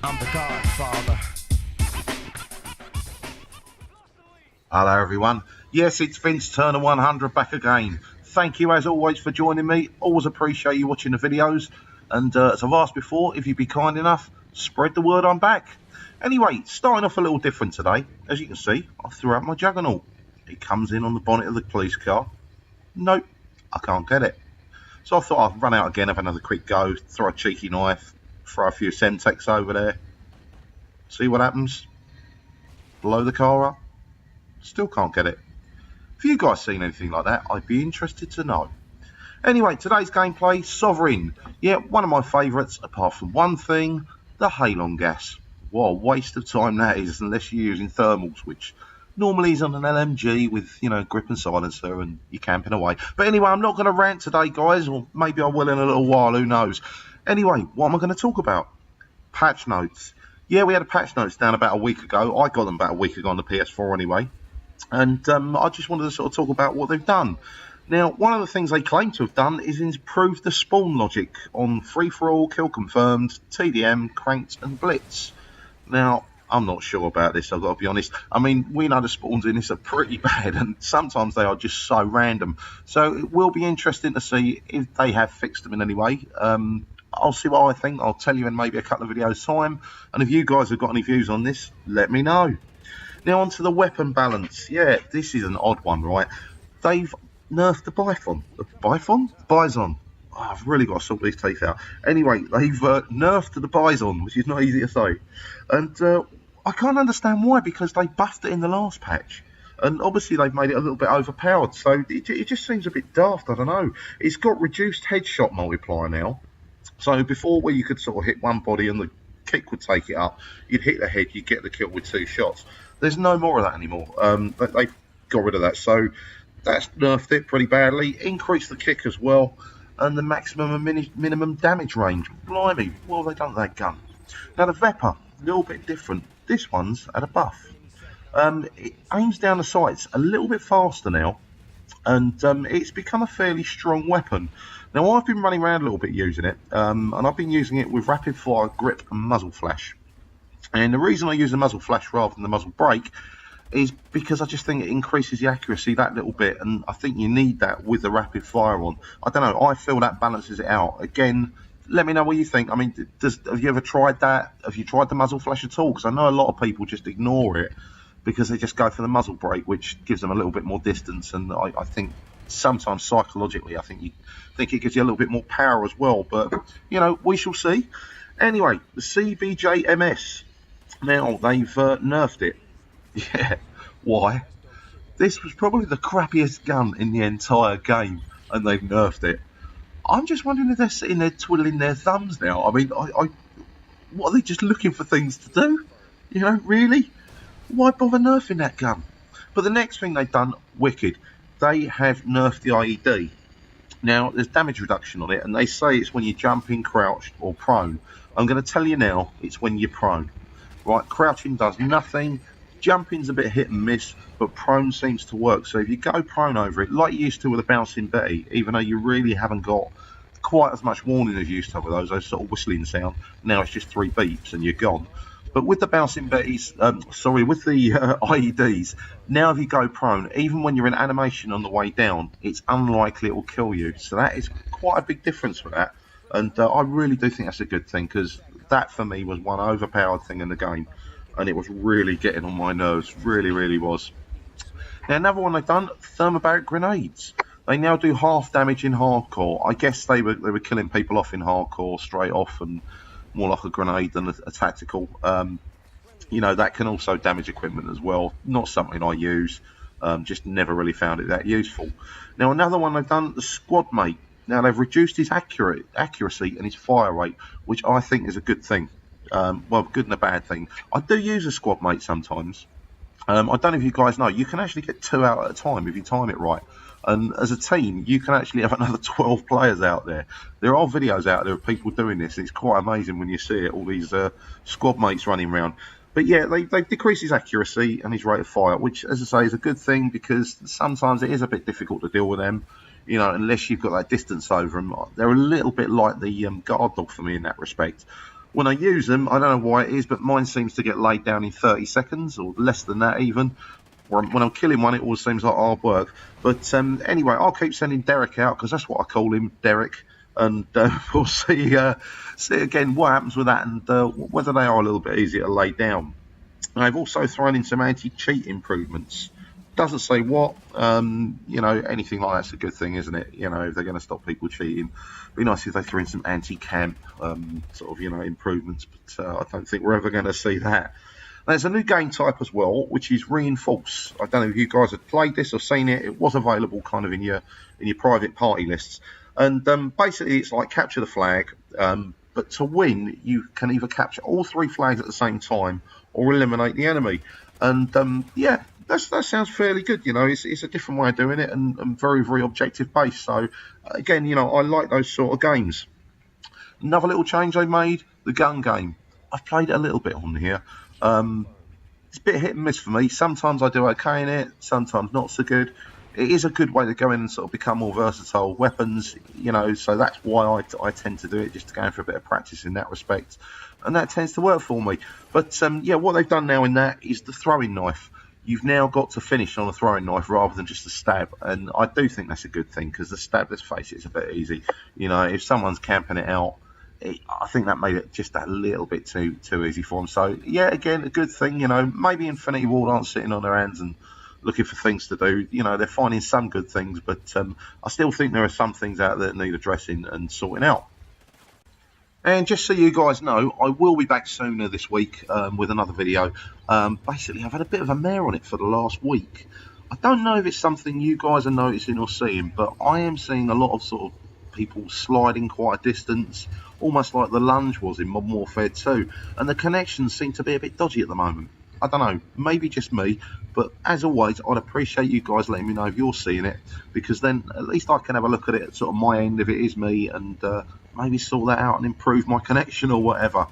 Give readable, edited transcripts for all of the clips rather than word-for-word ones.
I'm the Godfather. Hello everyone. Yes, it's Vince Turner 100 back again. Thank you as always for joining me. Always appreciate you watching the videos. And as I've asked before, if you'd be kind enough, spread the word I'm back. Anyway, starting off a little different today. As you can see, I threw out my juggernaut. It comes in on the bonnet of the police car. Nope, I can't get it. So I thought I'd run out again, have another quick go, throw a cheeky knife, throw a few Semtex over there. See what happens. Blow the car up. Still can't get it. If you guys seen anything like that, I'd be interested to know. Anyway, today's gameplay, Sovereign. Yeah, one of my favourites, apart from one thing, the halon gas. What a waste of time that is, unless you're using thermals, which normally is on an LMG with, you know, grip and silencer and you're camping away. But anyway, I'm not going to rant today, guys, or maybe I will in a little while, who knows. Anyway, what am I going to talk about? Patch notes. Yeah, we had a patch notes down about a week ago. I got them about a week ago on the PS4 anyway. And I just wanted to sort of talk about what they've done. Now, one of the things they claim to have done is improve the spawn logic on free-for-all, kill confirmed, TDM, cranked and blitz. Now, I'm not sure about this, I've got to be honest. I mean, we know the spawns in this are pretty bad, and sometimes they are just so random. So it will be interesting to see if they have fixed them in any way. I'll see what I think. I'll tell you in maybe a couple of videos' time. And if you guys have got any views on this, let me know. Now on to the weapon balance. Yeah, this is an odd one, right? They've nerfed the Bison. The Bison. Oh, I've really got to sort these teeth out. Anyway, they've nerfed the Bison, which is not easy to say. And I can't understand why, because they buffed it in the last patch. And obviously they've made it a little bit overpowered. So it just seems a bit daft, I don't know. It's got reduced headshot multiplier now. So before, where you could sort of hit one body and the kick would take it up, you'd hit the head, you'd get the kill with 2 shots. There's no more of that anymore. They've got rid of that. So that's nerfed it pretty badly. Increased the kick as well. And the maximum and minimum damage range. Blimey, what have they done to that gun? Now the Vepr, a little bit different. This one's at a buff. It aims down the sights a little bit faster now. And it's become a fairly strong weapon. Now I've been running around a little bit using it. And I've been using it with rapid fire, grip and muzzle flash. And the reason I use the muzzle flash rather than the muzzle brake is because I just think it increases the accuracy that little bit, and I think you need that with the rapid fire on. I don't know, I feel that balances it out. Again, let me know what you think. I mean, have you ever tried that? Have you tried the muzzle flash at all? Because I know a lot of people just ignore it because they just go for the muzzle brake, which gives them a little bit more distance, and I think sometimes psychologically I think it gives you a little bit more power as well, but you know, we shall see. Anyway, the CBJMS. Now, they've nerfed it. Yeah, why? This was probably the crappiest gun in the entire game, and they've nerfed it. I'm just wondering if they're sitting there twiddling their thumbs now. I mean, what are they just looking for things to do? You know, really? Why bother nerfing that gun? But the next thing they've done, wicked. They have nerfed the IED. Now, there's damage reduction on it, and they say it's when you're jumping, crouched, or prone. I'm going to tell you now, it's when you're prone. Right, crouching does nothing, jumping's a bit hit and miss, but prone seems to work. So if you go prone over it, like you used to with a bouncing Betty, even though you really haven't got quite as much warning as you used to with those sort of whistling sound, now it's just 3 beeps and you're gone. But with the bouncing Betties, with the IEDs, now if you go prone, even when you're in animation on the way down, it's unlikely it will kill you. So that is quite a big difference for that. And I really do think that's a good thing, because that for me was one overpowered thing in the game, and it was really getting on my nerves, really was. Now another one they've done, thermobaric grenades. They now do half damage in hardcore. I guess they were killing people off in hardcore straight off, and more like a grenade than a tactical. You know, that can also damage equipment as well. Not something I use, just never really found it that useful. Now another one they've done, the squad mate. Now, they've reduced his accuracy and his fire rate, which I think is a good thing. Well, good and a bad thing. I do use a squad mate sometimes. I don't know if you guys know, you can actually get 2 out at a time if you time it right. And as a team, you can actually have another 12 players out there. There are videos out there of people doing this. It's quite amazing when you see it, all these squad mates running around. But yeah, they've decreased his accuracy and his rate of fire, which, as I say, is a good thing, because sometimes it is a bit difficult to deal with them. You know, unless you've got that distance over them. They're a little bit like the guard dog for me in that respect. When I use them, I don't know why it is, but mine seems to get laid down in 30 seconds or less than that even. When I'm killing one, it always seems like hard work. But anyway, I'll keep sending Derek out because that's what I call him, Derek. And we'll see again what happens with that and whether they are a little bit easier to lay down. I've also thrown in some anti-cheat improvements. Doesn't say what, anything like that's a good thing, isn't it? If they're going to stop people cheating, be nice if they threw in some anti-camp improvements, but I don't think we're ever going to see that. There's a new game type as well, which is reinforce. I don't know if you guys have played this or seen it. It was available kind of in your private party lists, and basically it's like capture the flag. But to win, you can either capture all 3 flags at the same time or eliminate the enemy. And that sounds fairly good. It's a different way of doing it and very, very objective based. So again, I like those sort of games. Another little change I made, the gun game. I've played it a little bit on here. It's a bit hit and miss for me. Sometimes I do okay in it, sometimes not so good. It is a good way to go in and sort of become more versatile weapons, so that's why I tend to do it, just to go in for a bit of practice in that respect. And that tends to work for me. But, what they've done now in that is the throwing knife. You've now got to finish on a throwing knife rather than just a stab. And I do think that's a good thing, because the stab, let's face it, is a bit easy. If someone's camping it out, I think that made it just a little bit too easy for them. So, again, a good thing. Maybe Infinity Ward aren't sitting on their hands and looking for things to do. They're finding some good things, but I still think there are some things out there that need addressing and sorting out. And just so you guys know, I will be back sooner this week with another video. Basically, I've had a bit of a mare on it for the last week. I don't know if it's something you guys are noticing or seeing, but I am seeing a lot of sort of people sliding quite a distance, almost like the lunge was in Modern Warfare 2, and the connections seem to be a bit dodgy at the moment. I don't know, maybe just me, but as always, I'd appreciate you guys letting me know if you're seeing it, because then at least I can have a look at it at sort of my end if it is me, and maybe sort that out and improve my connection or whatever.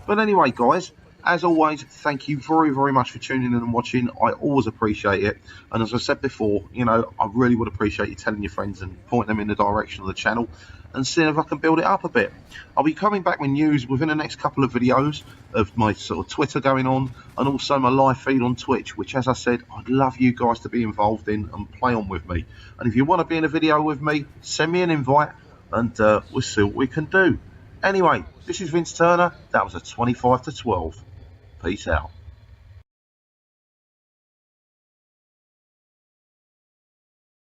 But anyway, guys, as always, thank you very, very much for tuning in and watching. I always appreciate it. And as I said before, I really would appreciate you telling your friends and pointing them in the direction of the channel and seeing if I can build it up a bit. I'll be coming back with news within the next couple of videos of my sort of Twitter going on and also my live feed on Twitch, which, as I said, I'd love you guys to be involved in and play on with me. And if you want to be in a video with me, send me an invite and we'll see what we can do. Anyway, this is Vince Turner. That was a 25 to 12. Peace out.